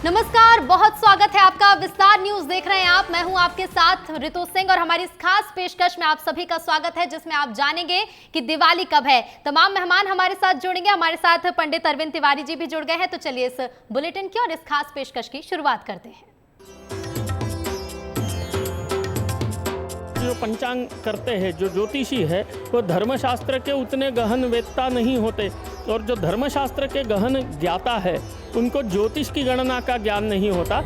नमस्कार, बहुत स्वागत है आपका। विस्तार न्यूज देख रहे हैं आप। मैं हूं आपके साथ ऋतु सिंह और हमारी इस खास पेशकश में आप सभी का स्वागत है जिसमें आप जानेंगे कि दिवाली कब है। तमाम मेहमान हमारे साथ जुड़ेंगे। हमारे साथ पंडित अरविंद तिवारी जी भी जुड़ गए हैं। तो चलिए इस बुलेटिन की और इस खास पेशकश की शुरुआत करते हैं। जो पंचांग करते हैं, जो ज्योतिषी है, वो धर्मशास्त्र के उतने गहन वेत्ता नहीं होते, और जो धर्मशास्त्र के गहन ज्ञाता है उनको ज्योतिष की गणना का ज्ञान नहीं होता।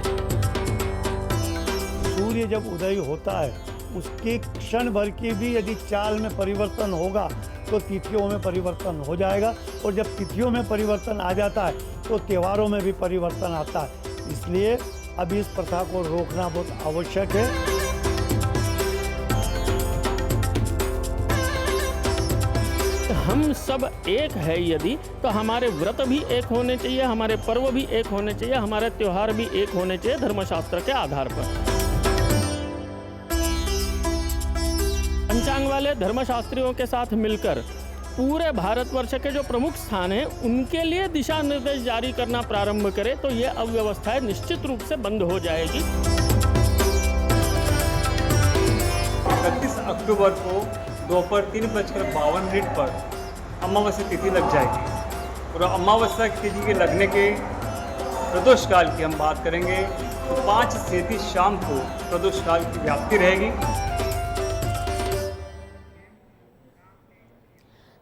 सूर्य जब उदय होता है उसके क्षण भर की भी यदि चाल में परिवर्तन होगा तो तिथियों में परिवर्तन हो जाएगा, और जब तिथियों में परिवर्तन आ जाता है तो त्योहारों में भी परिवर्तन आता है। इसलिए अब इस प्रथा को रोकना बहुत आवश्यक है। हम सब एक है यदि, तो हमारे व्रत भी एक होने चाहिए, हमारे पर्व भी एक होने चाहिए, हमारे त्योहार भी एक होने चाहिए धर्मशास्त्र के आधार पर। पंचांग वाले धर्मशास्त्रियों के साथ मिलकर पूरे भारतवर्ष के जो प्रमुख स्थान हैं उनके लिए दिशा निर्देश जारी करना प्रारंभ करें तो ये अव्यवस्थाएं निश्चित रूप से बंद हो जाएगी। 31 अक्टूबर को दोपहर 3:52 पर अमावस्या तिथि लग जाएगी, और अमावस्या तिथि के लगने के प्रदोष काल की हम बात करेंगे तो 5 से 30 शाम को प्रदोष काल की व्याप्ति रहेगी।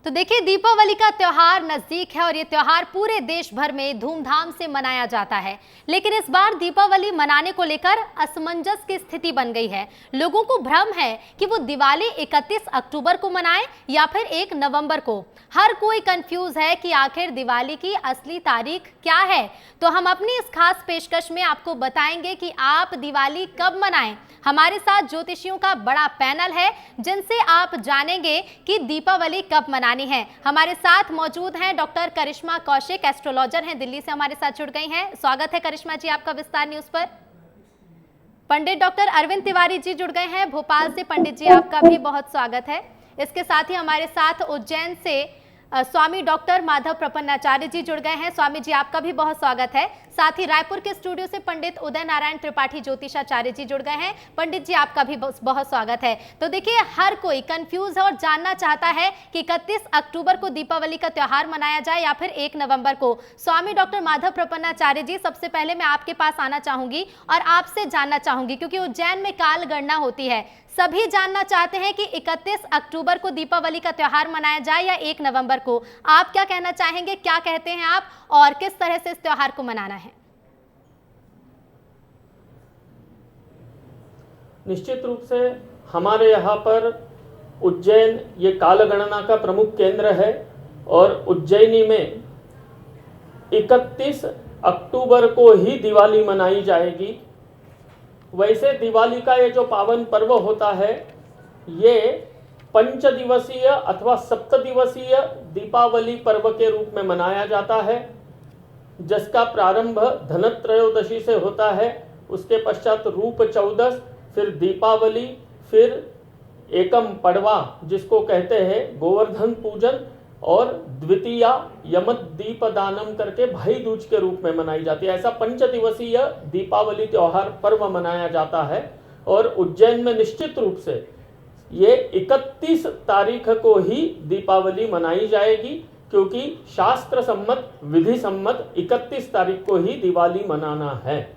तो देखिए, दीपावली का त्योहार नजदीक है और ये त्योहार पूरे देश भर में धूमधाम से मनाया जाता है। लेकिन इस बार दीपावली मनाने को लेकर असमंजस की स्थिति बन गई है। लोगों को भ्रम है कि वो दिवाली 31 अक्टूबर को मनाएं या फिर 1 नवंबर को। हर कोई कंफ्यूज है कि आखिर दिवाली की असली तारीख क्या है। तो हम अपनी इस खास पेशकश में आपको बताएंगे कि आप दिवाली कब मनाएं। हमारे साथ ज्योतिषियों का बड़ा पैनल है जिनसे आप जानेंगे कि दीपावली कब मनानी है। हमारे साथ मौजूद हैं डॉक्टर करिश्मा कौशिक, एस्ट्रोलॉजर हैं, दिल्ली से हमारे साथ जुड़ गई हैं। स्वागत है करिश्मा जी आपका विस्तार न्यूज पर। पंडित डॉक्टर अरविंद तिवारी जी जुड़ गए हैं भोपाल से। पंडित जी आपका भी बहुत स्वागत है। इसके साथ ही हमारे साथ उज्जैन से स्वामी डॉक्टर माधव प्रपन्नाचार्य जी जुड़ गए हैं। स्वामी जी आपका भी बहुत स्वागत है। साथ ही रायपुर के स्टूडियो से पंडित उदय नारायण त्रिपाठी ज्योतिषाचार्य जी जुड़ गए हैं। पंडित जी आपका भी बहुत स्वागत है। तो देखिए, हर कोई कंफ्यूज है और जानना चाहता है कि 31 अक्टूबर को दीपावली का त्योहार मनाया जाए या फिर 1 नवंबर को। स्वामी डॉक्टर माधव प्रपन्नाचार्य जी, सबसे पहले मैं आपके पास आना चाहूंगी और आपसे जानना चाहूंगी, क्योंकि उज्जैन में काल गणना होती है। सभी जानना चाहते हैं कि 31 अक्टूबर को दीपावली का त्योहार मनाया जाए या 1 नवंबर को। आप क्या कहना चाहेंगे, क्या कहते हैं आप, और किस तरह से इस त्योहार को मनाना है? निश्चित रूप से हमारे यहाँ पर उज्जैन ये काल गणना का प्रमुख केंद्र है, और उज्जैनी में 31 अक्टूबर को ही दिवाली मनाई जाएगी। वैसे दिवाली का ये जो पावन पर्व होता है ये 5 दिवसीय अथवा 7 दिवसीय दीपावली पर्व के रूप में मनाया जाता है, जिसका प्रारंभ धनत्रयोदशी से होता है। उसके पश्चात रूप चौदस, फिर दीपावली, फिर एकम पड़वा जिसको कहते हैं गोवर्धन पूजन, और द्वितीया यमत दीप दानम करके भाई दूज के रूप में मनाई जाती है। ऐसा 5 दिवसीय दीपावली त्योहार पर्व मनाया जाता है। और उज्जैन में निश्चित रूप से ये 31 तारीख को ही दीपावली मनाई जाएगी, क्योंकि शास्त्र सम्मत, विधि सम्मत 31 तारीख को ही दिवाली मनाना है।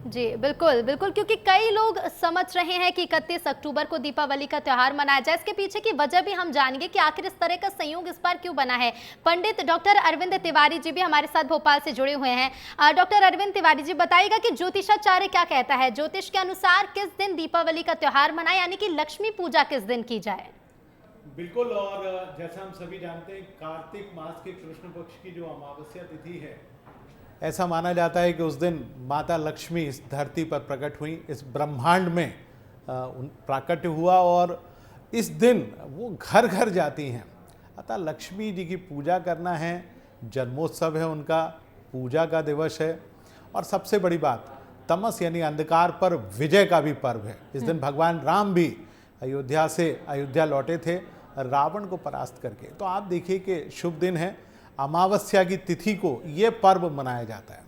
जी बिल्कुल बिल्कुल, क्योंकि कई लोग समझ रहे हैं कि 31 अक्टूबर को दीपावली का त्योहार मनाया जाए। इसके पीछे की वजह भी हम जानेंगे कि आखिर इस तरह का संयोग इस बार क्यों बना है। पंडित डॉक्टर अरविंद तिवारी जी भी हमारे साथ भोपाल से जुड़े हुए हैं। डॉक्टर अरविंद तिवारी जी, बताइएगा कि ज्योतिषाचार्य क्या कहता है, ज्योतिष के अनुसार किस दिन दीपावली का त्योहार मनाए, यानी कि लक्ष्मी पूजा किस दिन की जाए? बिल्कुल, और जैसा हम सभी जानते हैं कार्तिक मास के कृष्ण पक्ष की जो अमावस्या तिथि है, ऐसा माना जाता है कि उस दिन माता लक्ष्मी इस धरती पर प्रकट हुई, इस ब्रह्मांड में प्राकट्य हुआ, और इस दिन वो घर घर जाती हैं। अतः लक्ष्मी जी की पूजा करना है, जन्मोत्सव है उनका, पूजा का दिवस है। और सबसे बड़ी बात, तमस यानी अंधकार पर विजय का भी पर्व है। इस दिन भगवान राम भी अयोध्या लौटे थे रावण को परास्त करके। तो आप देखिए कि शुभ दिन है, अमावस्या की तिथि को ये पर्व मनाया जाता है।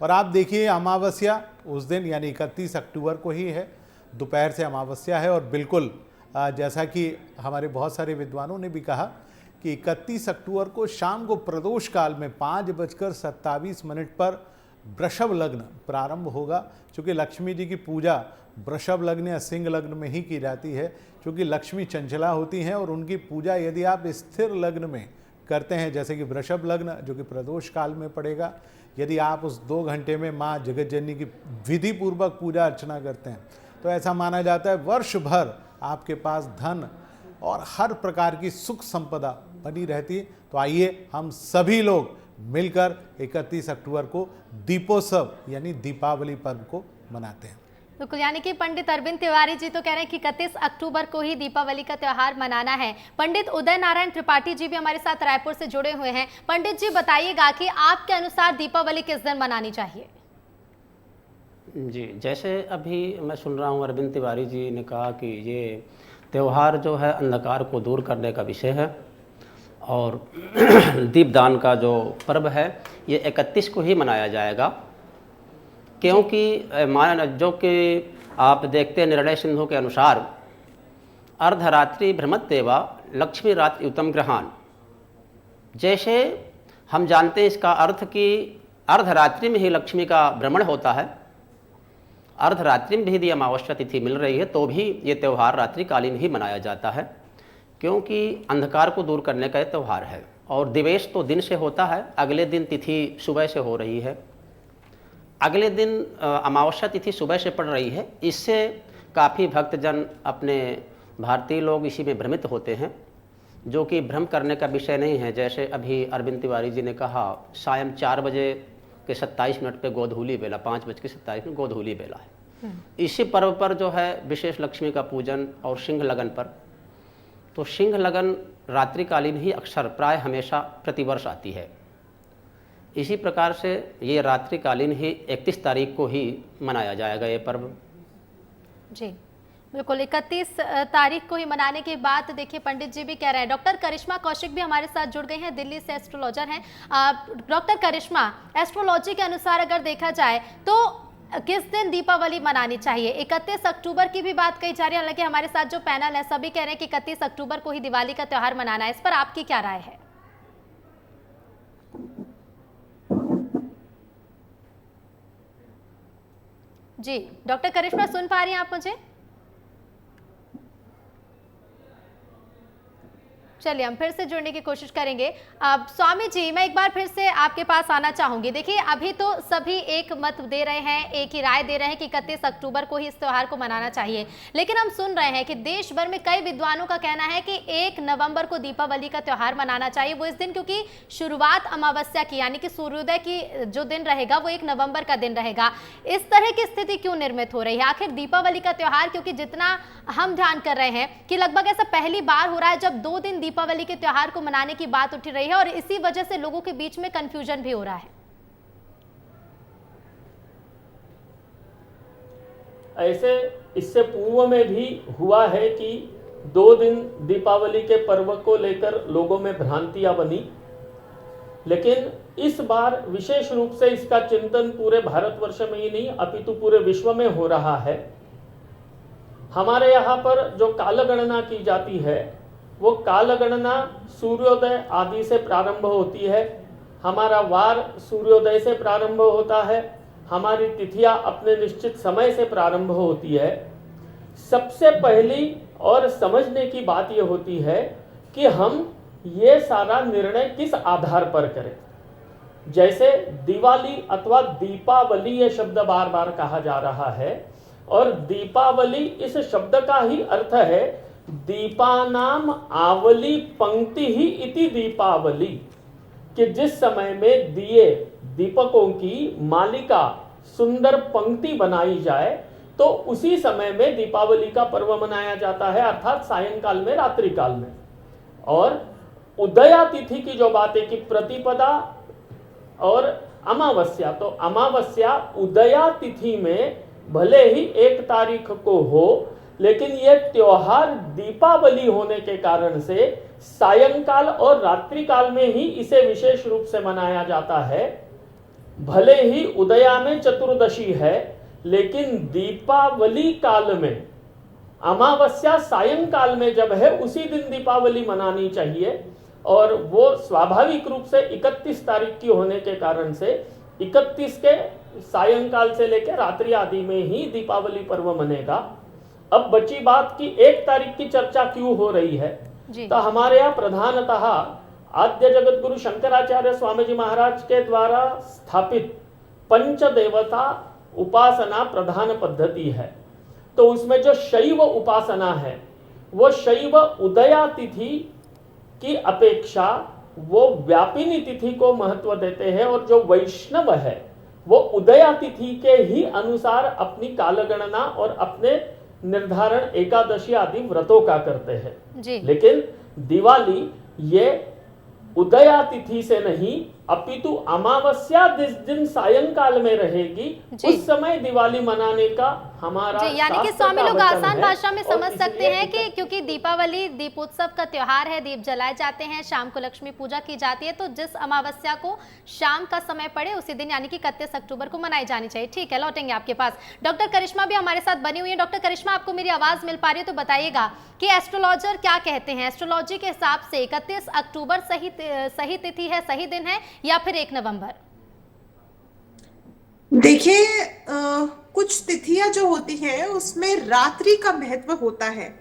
और आप देखिए अमावस्या उस दिन यानी 31 अक्टूबर को ही है, दोपहर से अमावस्या है। और बिल्कुल जैसा कि हमारे बहुत सारे विद्वानों ने भी कहा कि 31 अक्टूबर को शाम को प्रदोष काल में 5:27 पर वृषभ लग्न प्रारंभ होगा। क्योंकि लक्ष्मी जी की पूजा वृषभ लग्न या सिंह लग्न में ही की जाती है, क्योंकि लक्ष्मी चंचला होती हैं और उनकी पूजा यदि आप स्थिर लग्न में करते हैं, जैसे कि वृषभ लग्न जो कि प्रदोष काल में पड़ेगा, यदि आप उस 2 घंटे में माँ जगत जननी की विधि पूर्वक पूजा अर्चना करते हैं तो ऐसा माना जाता है वर्ष भर आपके पास धन और हर प्रकार की सुख संपदा बनी रहती है। तो आइए हम सभी लोग मिलकर 31 अक्टूबर को दीपोत्सव यानी दीपावली पर्व को मनाते हैं। बिल्कुल, यानी कि पंडित अरविंद तिवारी जी तो कह रहे हैं कि 31 अक्टूबर को ही दीपावली का त्यौहार मनाना है। पंडित उदय नारायण त्रिपाठी जी भी हमारे साथ रायपुर से जुड़े हुए हैं। पंडित जी बताइएगा कि आपके अनुसार दीपावली किस दिन मनानी चाहिए? जी, जैसे अभी मैं सुन रहा हूँ अरविंद तिवारी जी ने कहा कि ये त्यौहार जो है अंधकार को दूर करने का विषय है और दीपदान का जो पर्व है ये 31 को ही मनाया जाएगा, क्योंकि जो कि आप देखते हैं निर्णय सिंधु के अनुसार अर्धरात्रि भ्रमत्येवा लक्ष्मी रात्रि उत्तम ग्रहान। जैसे हम जानते हैं इसका अर्थ कि अर्धरात्रि में ही लक्ष्मी का भ्रमण होता है, अर्धरात्रि में भी यदि अमावस्या तिथि मिल रही है तो भी ये त्यौहार रात्रिकालीन ही मनाया जाता है, क्योंकि अंधकार को दूर करने का ये त्यौहार है। और दिवेश तो दिन से होता है, अगले दिन तिथि सुबह से हो रही है, अगले दिन अमावस्या तिथि सुबह से पड़ रही है। इससे काफ़ी भक्तजन अपने भारतीय लोग इसी में भ्रमित होते हैं, जो कि भ्रम करने का विषय नहीं है। जैसे अभी अरविंद तिवारी जी ने कहा सायं 4 बजे के 27 मिनट पे गोधूली बेला, 5:27 में गोधूली बेला है। इसी पर्व पर जो है विशेष लक्ष्मी का पूजन और सिंह लगन पर, तो सिंह लगन रात्रिकालीन ही अक्सर प्राय हमेशा प्रतिवर्ष आती है। इसी प्रकार से ये रात्रिकालीन ही 31 तारीख को ही मनाया जाएगा ये पर्व। जी बिल्कुल, 31 तारीख को ही मनाने की बात देखिए पंडित जी भी कह रहे हैं। डॉक्टर करिश्मा कौशिक भी हमारे साथ जुड़ गई हैं, दिल्ली से एस्ट्रोलॉजर हैं। डॉक्टर करिश्मा, एस्ट्रोलॉजी के अनुसार अगर देखा जाए तो किस दिन दीपावली मनानी चाहिए? 31 अक्टूबर की भी बात कही जा रही है, हालांकि हमारे साथ जो पैनल है सभी कह रहे हैं कि 31 अक्टूबर को ही दिवाली का त्यौहार मनाना है। इस पर आपकी क्या राय है? जी डॉक्टर करिश्मा, सुन पा रही हैं आप मुझे? चलिए हम फिर से जुड़ने की कोशिश करेंगे। स्वामी जी, मैं एक बार फिर से आपके पास आना चाहूंगी। देखिए अभी तो सभी एक मत दे रहे हैं, एक ही राय दे रहे हैं कि 31 अक्टूबर को ही इस त्यौहार को मनाना चाहिए, लेकिन हम सुन रहे हैं कि देश भर में कई विद्वानों का कहना है कि 1 नवंबर को दीपावली का त्यौहार मनाना चाहिए। वो इस दिन क्योंकि शुरुआत अमावस्या की यानी कि सूर्योदय की जो दिन रहेगा वो 1 नवंबर का दिन रहेगा। इस तरह की स्थिति क्यों निर्मित हो रही है? आखिर दीपावली का त्यौहार, क्योंकि जितना हम ध्यान कर रहे हैं कि लगभग ऐसा पहली बार हो रहा है जब 2 दिन दीपावली के त्योहार को मनाने की बात उठ रही है और इसी वजह से लोगों के बीच में कंफ्यूजन भी हो रहा है। ऐसे इससे पूर्व में भी हुआ है कि 2 दिन दीपावली के पर्व को लेकर लोगों में भ्रांतियां बनी, लेकिन इस बार विशेष रूप से इसका चिंतन पूरे भारतवर्ष में ही नहीं अपितु पूरे विश्व में हो रहा है। हमारे यहाँ पर जो कालगणना की जाती है वो कालगणना सूर्योदय आदि से प्रारंभ होती है। हमारा वार सूर्योदय से प्रारंभ होता है, हमारी तिथियां अपने निश्चित समय से प्रारंभ होती है। सबसे पहली और समझने की बात यह होती है कि हम ये सारा निर्णय किस आधार पर करें। जैसे दिवाली अथवा दीपावली ये शब्द बार बार कहा जा रहा है, और दीपावली इस शब्द का ही अर्थ है दीपानाम आवली पंक्ति ही इति दीपावली, कि जिस समय में दिए दीपकों की मालिका सुंदर पंक्ति बनाई जाए तो उसी समय में दीपावली का पर्व मनाया जाता है, अर्थात सायंकाल में, रात्रि काल में। और उदया तिथि की जो बात है कि प्रतिपदा और अमावस्या, तो अमावस्या उदया तिथि में भले ही 1 तारीख को हो, लेकिन यह त्योहार दीपावली होने के कारण से सायंकाल और रात्रि काल में ही इसे विशेष रूप से मनाया जाता है। भले ही उदया में चतुर्दशी है, लेकिन दीपावली काल में, अमावस्या सायंकाल में जब है, उसी दिन दीपावली मनानी चाहिए। और वो स्वाभाविक रूप से 31 तारीख की होने के कारण से 31 के सायंकाल से लेकर रात्रि आदि में ही दीपावली पर्व मनेगा। अब बची बात कि 1 तारीख की चर्चा क्यों हो रही है, तो हमारे यहाँ प्रधानतः आद्य जगत गुरु शंकराचार्य स्वामी जी महाराज के द्वारा स्थापित पंचदेवता उपासना प्रधान पद्धति है। तो उसमें जो शैव उपासना है, वो शैव उदया तिथि की अपेक्षा वो व्यापिनी तिथि को महत्व देते हैं, और जो वैष्णव है वो उदया तिथि के ही अनुसार अपनी कालगणना और अपने निर्धारण एकादशी आदि व्रतों का करते हैं। लेकिन दिवाली ये उदया तिथि से नहीं, अपितु अमावस्या जिस दिन सायंकाल में रहेगी, उस समय दिवाली मनाने का हमारा यानी कि स्वामी लोग आसान भाषा में समझ सकते हैं कि क्योंकि दीपावली दीपोत्सव का त्योहार है, दीप जलाए जाते हैं, शाम को लक्ष्मी पूजा की जाती है, तो जिस अमावस्या को शाम का समय पड़े उसी दिन यानी कि 31 अक्टूबर को मनाई जानी चाहिए। ठीक है, लौटेंगे आपके पास। डॉक्टर करिश्मा भी हमारे साथ बनी हुई है। डॉक्टर करिश्मा, आपको मेरी आवाज मिल पा रही है तो बताइएगा कि एस्ट्रोलॉजर क्या कहते हैं, एस्ट्रोलॉजी के हिसाब से 31 अक्टूबर सही तिथि है, सही दिन है, या फिर 1 नवंबर? देखिए, कुछ तिथियां जो होती हैं उसमें रात्रि का महत्व होता है,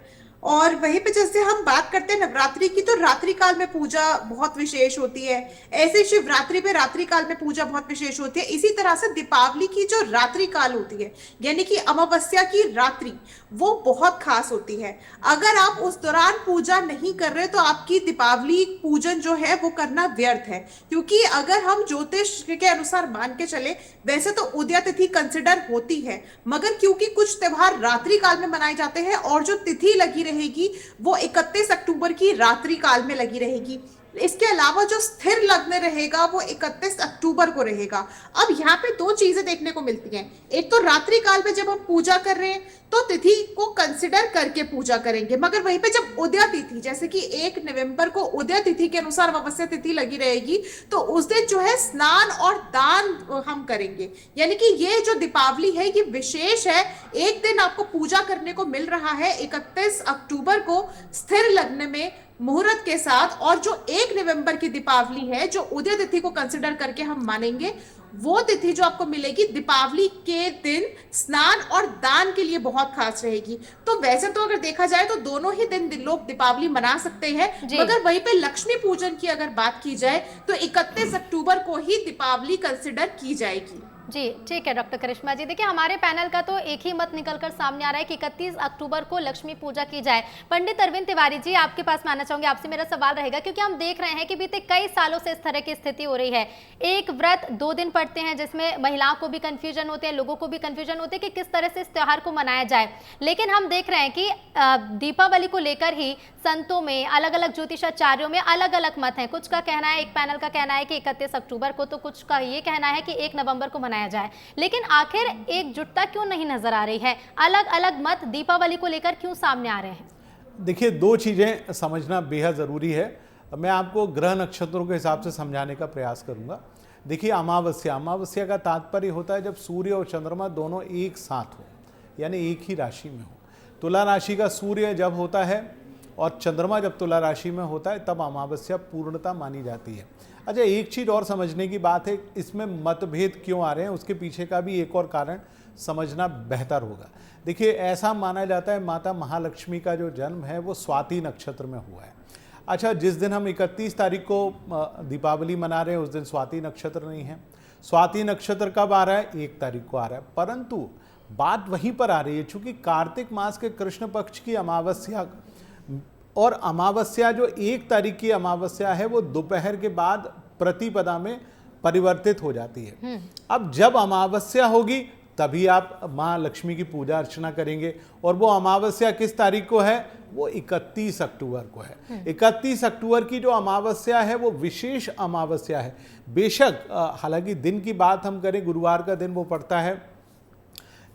और वहीं पे जैसे हम बात करते हैं नवरात्रि की, तो रात्रि काल में पूजा बहुत विशेष होती है। ऐसे शिवरात्रि पे रात्रि काल में पूजा बहुत विशेष होती है। इसी तरह से दीपावली की जो रात्रि काल होती है, यानी कि अमावस्या की रात्रि, वो बहुत खास होती है। अगर आप उस दौरान पूजा नहीं कर रहे तो आपकी दीपावली पूजन जो है वो करना व्यर्थ है। क्योंकि अगर हम ज्योतिष के अनुसार मान के चले, वैसे तो उदया तिथि कंसिडर होती है, मगर क्योंकि कुछ त्योहार रात्रि काल में मनाए जाते हैं और जो तिथि लगी रहेगी वो 31 अक्टूबर की रात्रि काल में लगी रहेगी। इसके अलावा जो स्थिर लग्न रहेगा वो 31 अक्टूबर को रहेगा। अब यहाँ पे 2 चीजें देखने को मिलती हैं। एक तो रात्रि काल में जब हम पूजा कर रहे हैं तो तिथि को कंसिडर करके पूजा करेंगे, मगर वहीं पे जब उदया तिथि, जैसे कि 1 नवंबर को उदया तिथि के अनुसार अमावस्या तिथि लगी रहेगी, तो उस दिन जो है स्नान और दान हम करेंगे। यानी कि ये जो दीपावली है ये विशेष है। एक दिन आपको पूजा करने को मिल रहा है 31 अक्टूबर को स्थिर लग्न में मुहूर्त के साथ, और जो 1 नवंबर की दीपावली है जो उदय तिथि को कंसिडर करके हम मानेंगे, वो तिथि जो आपको मिलेगी दीपावली के दिन स्नान और दान के लिए बहुत खास रहेगी। तो वैसे तो अगर देखा जाए तो दोनों ही दिन लोग दीपावली मना सकते हैं, मगर वहीं पे लक्ष्मी पूजन की अगर बात की जाए तो 31 अक्टूबर को ही दीपावली कंसिडर की जाएगी। जी ठीक है डॉक्टर करिश्मा जी, देखिए हमारे पैनल का तो एक ही मत निकलकर सामने आ रहा है कि 31 अक्टूबर को लक्ष्मी पूजा की जाए। पंडित अरविंद तिवारी जी, आपके पास में आना चाहूंगी, आपसे मेरा सवाल रहेगा, क्योंकि हम देख रहे हैं कि बीते कई सालों से इस तरह की स्थिति हो रही है। एक व्रत 2 दिन पड़ते हैं जिसमें महिलाओं को भी कंफ्यूजन होते हैं, लोगों को भी कंफ्यूजन होते हैं कि किस तरह से इस त्योहार को मनाया जाए। लेकिन हम देख रहे हैं कि दीपावली को लेकर ही संतों में, अलग अलग ज्योतिषाचार्यों में अलग अलग मत हैं। कुछ का कहना है, एक पैनल का कहना है कि 31 अक्टूबर को, तो कुछ का ये कहना है कि 1 नवंबर को मनाया जाए। लेकिन आखिर एकजुटता क्यों नहीं नजर आ रही है? अलग अलग मत दीपावली को लेकर क्यों सामने आ रहे हैं? देखिए, 2 चीज़ें समझना बेहद ज़रूरी है। मैं आपको ग्रह नक्षत्रों के हिसाब से समझाने का प्रयास करूंगा। देखिए, अमावस्या का तात्पर्य होता है जब सूर्य और चंद्रमा दोनों एक साथ हो, यानी एक ही राशि में हो। तुला राशि का सूर्य जब होता है और चंद्रमा जब तुला राशि में होता है, तब अमावस्या पूर्णता मानी जाती है। अच्छा, एक चीज़ और समझने की बात है, इसमें मतभेद क्यों आ रहे हैं, उसके पीछे का भी एक और कारण समझना बेहतर होगा। देखिए, ऐसा माना जाता है माता महालक्ष्मी का जो जन्म है वो स्वाति नक्षत्र में हुआ है। अच्छा, जिस दिन हम 31 तारीख को दीपावली मना रहे हैं, उस दिन स्वाति नक्षत्र नहीं है। स्वाति नक्षत्र कब आ रहा है? 1 तारीख को आ रहा है। परंतु बात वहीं पर आ रही है, चूंकि कार्तिक मास के कृष्ण पक्ष की अमावस्या, और अमावस्या जो 1 तारीख की अमावस्या है वो दोपहर के बाद प्रतिपदा में परिवर्तित हो जाती है। अब जब अमावस्या होगी तभी आप माँ लक्ष्मी की पूजा अर्चना करेंगे, और वो अमावस्या किस तारीख को है? वो 31 अक्टूबर को है। 31 अक्टूबर की जो अमावस्या है वो विशेष अमावस्या है। बेशक हालांकि दिन की बात हम करें, गुरुवार का दिन वो पड़ता है,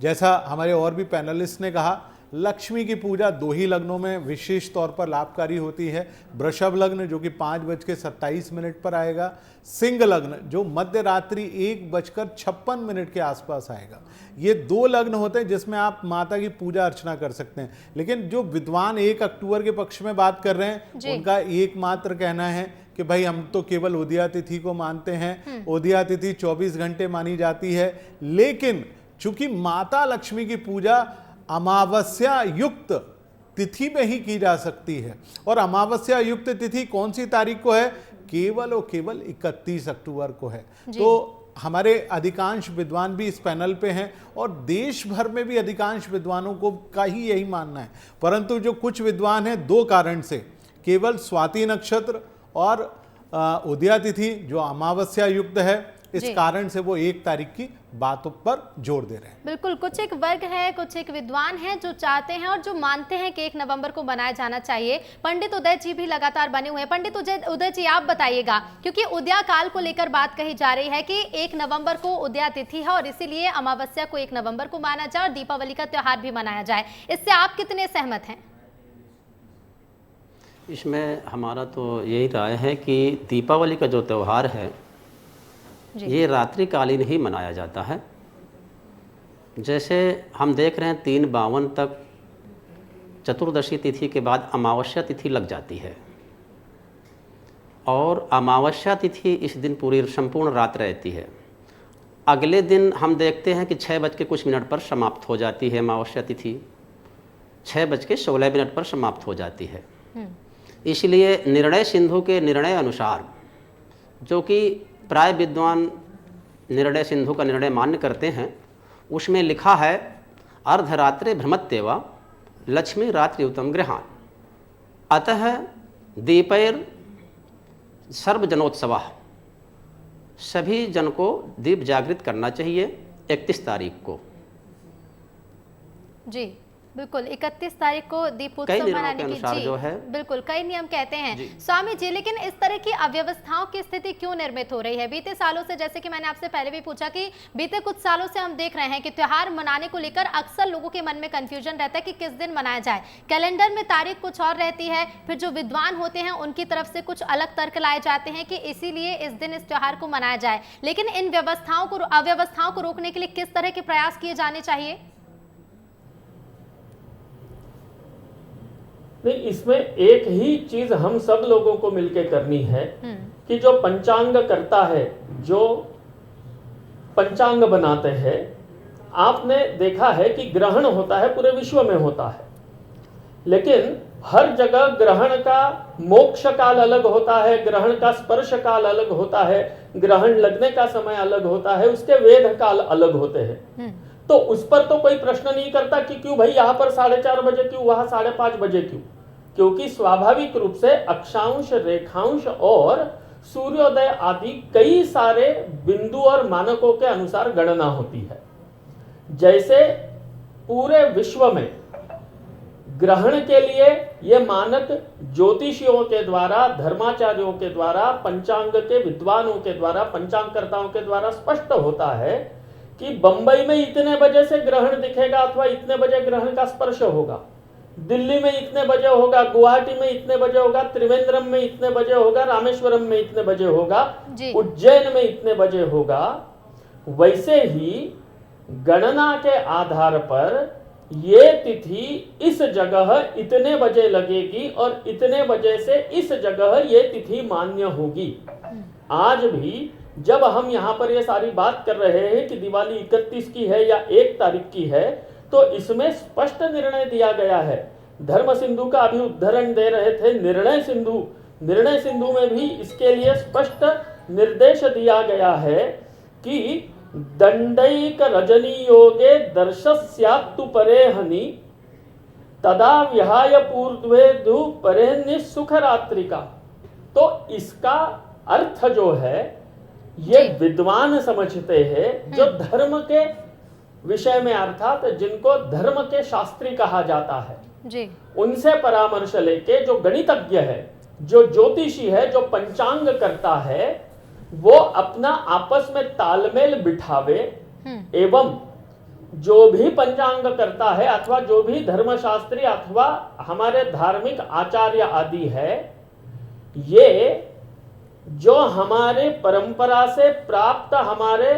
जैसा हमारे और भी पैनलिस्ट ने कहा लक्ष्मी की पूजा 2 ही लग्नों में विशेष तौर पर लाभकारी होती है। वृषभ लग्न जो कि 5:27 पर आएगा, सिंह लग्न जो मध्य रात्रि 1:56 के आसपास आएगा। ये 2 लग्न होते हैं जिसमें आप माता की पूजा अर्चना कर सकते हैं। लेकिन जो विद्वान 1 अक्टूबर के पक्ष में बात कर रहे हैं, उनका एकमात्र कहना है कि भाई हम तो केवल उदया तिथि को मानते हैं। उदया तिथि 24 घंटे मानी जाती है, लेकिन चूंकि माता लक्ष्मी की पूजा अमावस्या युक्त तिथि में ही की जा सकती है, और अमावस्या युक्त तिथि कौन सी तारीख को है? केवल और केवल 31 अक्टूबर को है। तो हमारे अधिकांश विद्वान भी इस पैनल पे हैं और देश भर में भी अधिकांश विद्वानों को का ही यही मानना है। परंतु जो कुछ विद्वान हैं 2 कारण से केवल स्वाति नक्षत्र और उदया तिथि जो अमावस्या युक्त है, इस कारण से वो 1 तारीख की बातों पर जोर दे रहे हैं। बिल्कुल, कुछ एक वर्ग है, कुछ एक विद्वान हैं जो चाहते हैं और जो मानते हैं कि 1 नवंबर को मनाया जाना चाहिए। पंडित उदय जी भी लगातार बने हुए हैं। पंडित उदय जी, आप बताइएगा, क्योंकि उदया काल को लेकर बात कही जा रही है कि 1 नवंबर को उदया तिथि है और इसीलिए अमावस्या को 1 नवंबर को माना जाए और दीपावली का त्योहार भी मनाया जाए। इससे आप कितने सहमत हैं? इसमें हमारा तो यही राय है कि दीपावली का जो त्यौहार है ये रात्रिकालीन ही मनाया जाता है। जैसे हम देख रहे हैं 3/52 तक चतुर्दशी तिथि के बाद अमावस्या तिथि लग जाती है, और अमावस्या तिथि इस दिन पूरी संपूर्ण रात रहती है। अगले दिन हम देखते हैं कि 6:00 पर समाप्त हो जाती है अमावस्या तिथि, 6:16 पर समाप्त हो जाती है। इसलिए निर्णय सिंधु के निर्णय अनुसार, जो कि प्राय विद्वान निर्णय सिंधु का निर्णय मान्य करते हैं, उसमें लिखा है अर्धरात्रे भ्रमत्येव लक्ष्मी रात्रियुतम गृहान अतः दीपैर सर्वजनोत्सव, सभी जन को दीप जागृत करना चाहिए 31 तारीख को। जी बिल्कुल, 31 तारीख को दीपोत्सव मनाने की जी जो है बिल्कुल कई नियम कहते हैं स्वामी जी। लेकिन इस तरह की अव्यवस्थाओं की स्थिति क्यों निर्मित हो रही है? बीते सालों से, जैसे कि मैंने आपसे पहले भी पूछा कि बीते कुछ सालों से हम देख रहे हैं कि त्योहार मनाने को लेकर अक्सर लोगों के मन में कंफ्यूजन रहता है कि किस दिन मनाया जाए। कैलेंडर में तारीख कुछ और रहती है, फिर जो विद्वान होते हैं उनकी तरफ से कुछ अलग तर्क लाए जाते हैं कि इसीलिए इस दिन इस त्योहार को मनाया जाए। लेकिन इन अव्यवस्थाओं को रोकने के लिए किस तरह के प्रयास किए जाने चाहिए? नहीं, इसमें एक ही चीज हम सब लोगों को मिलकर करनी है कि जो पंचांग करता है, जो पंचांग बनाते हैं, आपने देखा है कि ग्रहण होता है पूरे विश्व में होता है, लेकिन हर जगह ग्रहण का मोक्ष काल अलग होता है, ग्रहण का स्पर्श काल अलग होता है, ग्रहण लगने का समय अलग होता है, उसके वेद काल अलग होते हैं। तो उस पर तो कोई प्रश्न नहीं करता कि क्यों भाई यहां पर 4:30 बजे क्यों, वहां 5:30 बजे क्यों, क्योंकि स्वाभाविक रूप से अक्षांश, रेखांश और सूर्योदय आदि कई सारे बिंदु और मानकों के अनुसार गणना होती है। जैसे पूरे विश्व में ग्रहण के लिए ये मानक ज्योतिषियों के द्वारा, धर्माचार्यों के द्वारा, पंचांग के विद्वानों के द्वारा, पंचांगकर्ताओं के द्वारा स्पष्ट होता है कि बंबई में इतने बजे से ग्रहण दिखेगा अथवा इतने बजे ग्रहण का स्पर्श होगा, दिल्ली में इतने बजे होगा, गुवाहाटी में इतने बजे होगा, त्रिवेंद्रम में इतने बजे होगा, रामेश्वरम में इतने बजे होगा, उज्जैन में इतने बजे होगा। वैसे ही गणना के आधार पर ये तिथि इस जगह इतने बजे लगेगी और इतने बजे से इस जगह ये तिथि मान्य होगी। आज भी जब हम यहाँ पर ये सारी बात कर रहे हैं कि दिवाली 31 की है या 1 तारीख की है, तो इसमें स्पष्ट निर्णय दिया गया है। धर्म सिंधु का अभी उदाहरण दे रहे थे, निर्णय सिंधु में भी इसके लिए स्पष्ट निर्देश दिया गया है कि दंडैक रजनी योगे दर्शस्यात्तु परेहनि तदा विहाय पूर्वेदु परेहनि सुख रात्रिका। तो इसका अर्थ जो है ये विद्वान समझते हैं, जो धर्म के विषय में अर्थात जिनको धर्म के शास्त्री कहा जाता है जी, उनसे परामर्श लेके जो गणितज्ञ है, जो ज्योतिषी है, जो पंचांग करता है, वो अपना आपस में तालमेल बिठावे एवं जो भी पंचांग करता है अथवा जो भी धर्मशास्त्री अथवा हमारे धार्मिक आचार्य आदि है, ये जो हमारे परंपरा से प्राप्त हमारे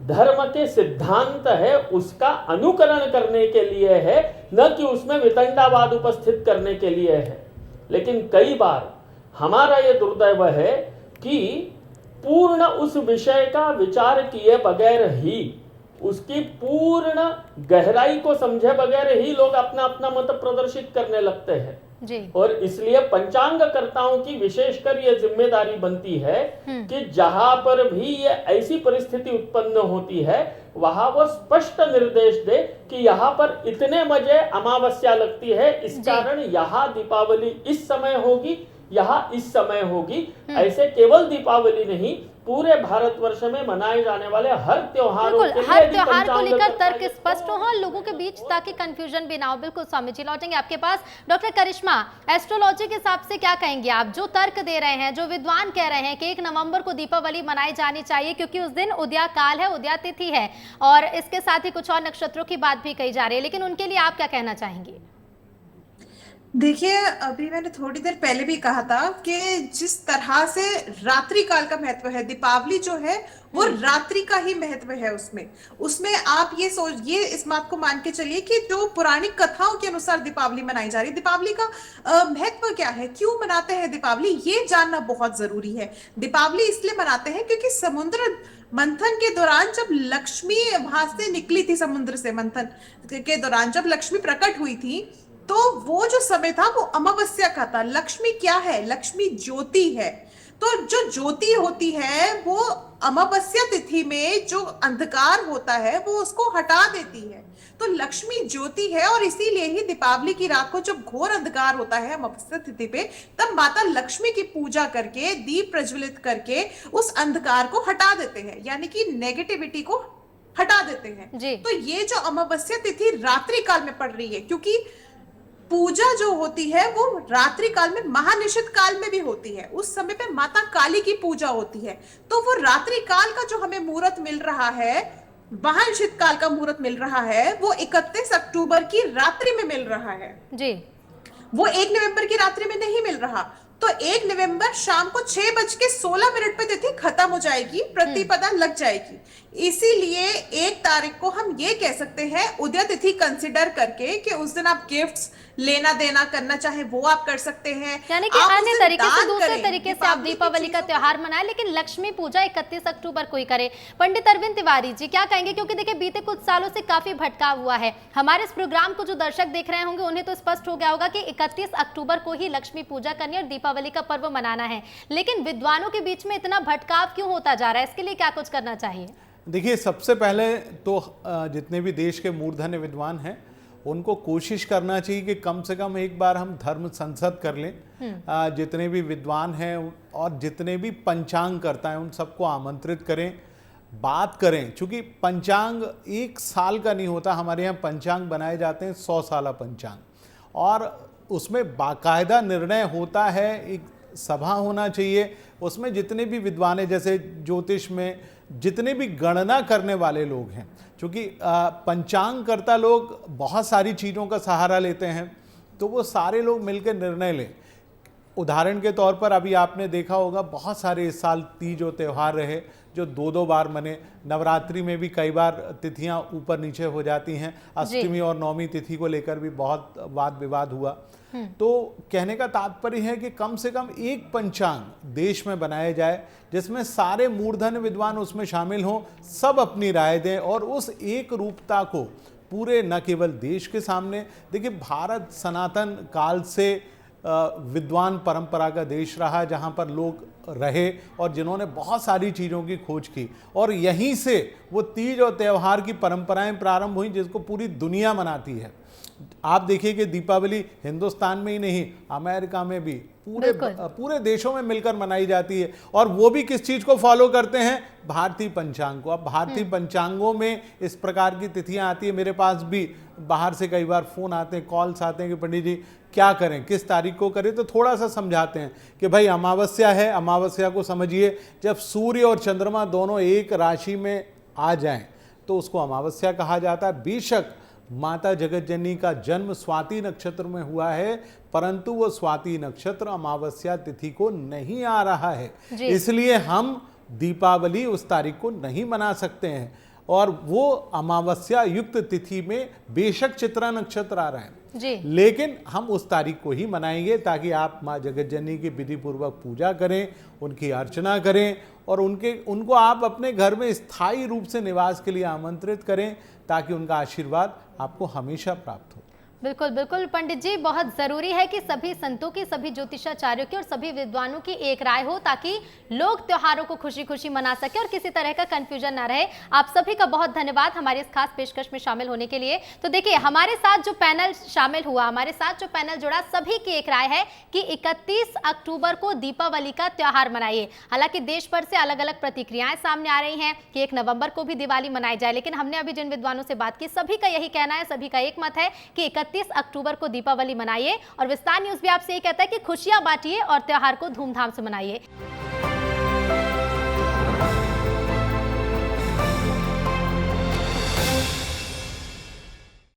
धर्म के सिद्धांत है उसका अनुकरण करने के लिए है, न कि उसमें वितंडावाद उपस्थित करने के लिए है। लेकिन कई बार हमारा ये दुर्दैव है कि पूर्ण उस विषय का विचार किए बगैर ही, उसकी पूर्ण गहराई को समझे बगैर ही लोग अपना अपना मत प्रदर्शित करने लगते हैं जी। और इसलिए पंचांगकर्ताओं की विशेषकर ये जिम्मेदारी बनती है कि जहां पर भी ये ऐसी परिस्थिति उत्पन्न होती है वहां वो स्पष्ट निर्देश दे कि यहाँ पर इतने बजे अमावस्या लगती है, इस कारण यहाँ दीपावली इस समय होगी, यहाँ इस समय होगी। ऐसे केवल दीपावली नहीं, पूरे भारतवर्ष में मनाए जाने वाले हर त्योहारों के लिए हर त्योहार को लेकर तर्क स्पष्ट हो और लोगों के बीच ताकि कंफ्यूजन भी ना हो। बिल्कुल स्वामी जी, लौटेंगे आपके पास। डॉक्टर करिश्मा, एस्ट्रोलॉजी के हिसाब से क्या कहेंगे आप? जो तर्क दे रहे हैं, जो विद्वान कह रहे हैं कि 1 नवंबर को दीपावली मनाई जानी चाहिए क्योंकि उस दिन उदया काल है, उदया तिथि है, और इसके साथ ही कुछ और नक्षत्रों की बात भी कही जा रही है, लेकिन उनके लिए आप क्या कहना चाहेंगे? देखिए, अभी मैंने थोड़ी देर पहले भी कहा था कि जिस तरह से रात्रि काल का महत्व है, दीपावली जो है वो रात्रि का ही महत्व है। उसमें आप ये इस बात को मान के चलिए कि जो पुरानी कथाओं के अनुसार दीपावली मनाई जा रही है, दीपावली का महत्व क्या है, क्यों मनाते हैं दीपावली, ये जानना बहुत जरूरी है। दीपावली इसलिए मनाते हैं क्योंकि समुद्र मंथन के दौरान जब लक्ष्मी वहां से निकली थी, समुद्र से मंथन के दौरान जब लक्ष्मी प्रकट हुई थी, तो वो जो समय था वो अमावस्या का था। लक्ष्मी क्या है? लक्ष्मी ज्योति है। तो जो ज्योति होती है वो अमावस्या तिथि में जो अंधकार होता है वो उसको हटा देती है। तो लक्ष्मी ज्योति है और इसीलिए ही दीपावली की रात को जब घोर अंधकार होता है अमावस्या तिथि पे, तब माता लक्ष्मी की पूजा करके, दीप प्रज्वलित करके उस अंधकार को हटा देते हैं, यानी कि नेगेटिविटी को हटा देते हैं जी। तो ये जो अमावस्या तिथि रात्रि काल में पड़ रही है, क्योंकि पूजा जो होती है वो रात्रि काल में, महानिशित काल में भी होती है, उस समय पे माता काली की पूजा होती है। तो वो रात्रि काल का जो हमें मुहूर्त मिल रहा है, महानिशित काल का मुहूर्त मिल रहा है, वो 31 अक्टूबर की रात्रि में मिल रहा है जी। वो 1 नवंबर की रात्रि में नहीं मिल रहा। तो 1 नवंबर शाम को 6:16 पे तिथि खत्म हो जाएगी, प्रतिपदा लग जाएगी। इसीलिए 1 तारीख को हम ये कह सकते हैं उदय तिथि कंसिडर करके कि उस दिन आप गिफ्ट्स लेना देना करना चाहे वो आप कर सकते हैं, यानी कि अन्य तरीके से, दूसरे तरीके से आप दीपावली का त्योहार मनाएं, लेकिन लक्ष्मी पूजा 31 अक्टूबर को ही करें। पंडित अरविंद तिवारी जी क्या कहेंगे? क्योंकि देखिए बीते कुछ सालों से काफी भटकाव हुआ है। हमारे इस प्रोग्राम को जो दर्शक देख रहे होंगे उन्हें तो स्पष्ट हो गया होगा कि 31 अक्टूबर को ही लक्ष्मी पूजा करनी और दीपावली का पर्व मनाना है, लेकिन विद्वानों के बीच में इतना भटकाव क्यों होता जा रहा है? इसके लिए क्या कुछ करना चाहिए? देखिए, सबसे पहले तो जितने भी देश के मूर्धन्य विद्वान हैं उनको कोशिश करना चाहिए कि कम से कम एक बार हम धर्म संसद कर लें। जितने भी विद्वान हैं और जितने भी पंचांग करता है उन सबको आमंत्रित करें, बात करें। क्योंकि पंचांग 1 साल का नहीं होता, हमारे यहाँ पंचांग बनाए जाते हैं 100 साला पंचांग, और उसमें बाकायदा निर्णय होता है। एक सभा होना चाहिए, उसमें जितने भी विद्वान हैं, जैसे ज्योतिष में जितने भी गणना करने वाले लोग हैं, क्योंकि पंचांग करता लोग बहुत सारी चीज़ों का सहारा लेते हैं, तो वो सारे लोग मिलकर निर्णय लें। उदाहरण के तौर पर अभी आपने देखा होगा बहुत सारे इस साल तीज और त्यौहार रहे जो 2-2 बार मने। नवरात्रि में भी कई बार तिथियां ऊपर नीचे हो जाती हैं। अष्टमी और नवमी तिथि को लेकर भी बहुत वाद विवाद हुआ। तो कहने का तात्पर्य है कि कम से कम एक पंचांग देश में बनाया जाए जिसमें सारे मूर्धन्य विद्वान उसमें शामिल हों, सब अपनी राय दें और उस एक रूपता को पूरे न केवल देश के सामने। देखिए, भारत सनातन काल से विद्वान परंपरा का देश रहा, जहाँ पर लोग रहे और जिन्होंने बहुत सारी चीज़ों की खोज की, और यहीं से वो तीज और त्यौहार की परंपराएं प्रारंभ हुई जिसको पूरी दुनिया मनाती है। आप देखिए कि दीपावली हिंदुस्तान में ही नहीं, अमेरिका में भी पूरे देशों में मिलकर मनाई जाती है, और वो भी किस चीज़ को फॉलो करते हैं? भारतीय पंचांग को। अब भारतीय पंचांगों में इस प्रकार की तिथियां आती है। मेरे पास भी बाहर से कई बार फ़ोन आते हैं, कॉल्स आते हैं कि पंडित जी क्या करें, किस तारीख को करें, तो थोड़ा सा समझाते हैं कि भाई अमावस्या है, अमावस्या को समझिए जब सूर्य और चंद्रमा दोनों एक राशि में आ जाएं तो उसको अमावस्या कहा जाता है। बेशक माता जगत जननी का जन्म स्वाति नक्षत्र में हुआ है, परंतु वो स्वाति नक्षत्र अमावस्या तिथि को नहीं आ रहा है, इसलिए हम दीपावली उस तारीख को नहीं मना सकते हैं। और वो अमावस्या युक्त तिथि में बेशक चित्रा नक्षत्र आ रहा है जी, लेकिन हम उस तारीख को ही मनाएंगे ताकि आप माँ जगत जननी की विधि पूर्वक पूजा करें, उनकी अर्चना करें और उनको आप अपने घर में स्थायी रूप से निवास के लिए आमंत्रित करें ताकि उनका आशीर्वाद आपको हमेशा प्राप्त हो। बिल्कुल बिल्कुल पंडित जी, बहुत जरूरी है कि सभी संतों की, सभी ज्योतिषाचार्यों की और सभी विद्वानों की एक राय हो ताकि लोग त्योहारों को खुशी खुशी मना सके और किसी तरह का कंफ्यूजन ना रहे। आप सभी का बहुत धन्यवाद हमारे इस खास पेशकश में शामिल होने के लिए। तो देखिए, हमारे साथ जो पैनल शामिल हुआ, हमारे साथ जो पैनल जुड़ा, सभी की एक राय है कि 31 अक्टूबर को दीपावली का त्योहार मनाइए। हालांकि देश भर से अलग अलग प्रतिक्रियाएं सामने आ रही हैं कि 1 नवंबर को भी दिवाली मनाई जाए, लेकिन हमने अभी जिन विद्वानों से बात की, सभी का यही कहना है, सभी का एक मत है कि 31 अक्टूबर को दीपावली मनाइए। और विस्तार न्यूज भी आपसे ये कहता है कि खुशियां बांटिए और त्योहार को धूमधाम से मनाइए।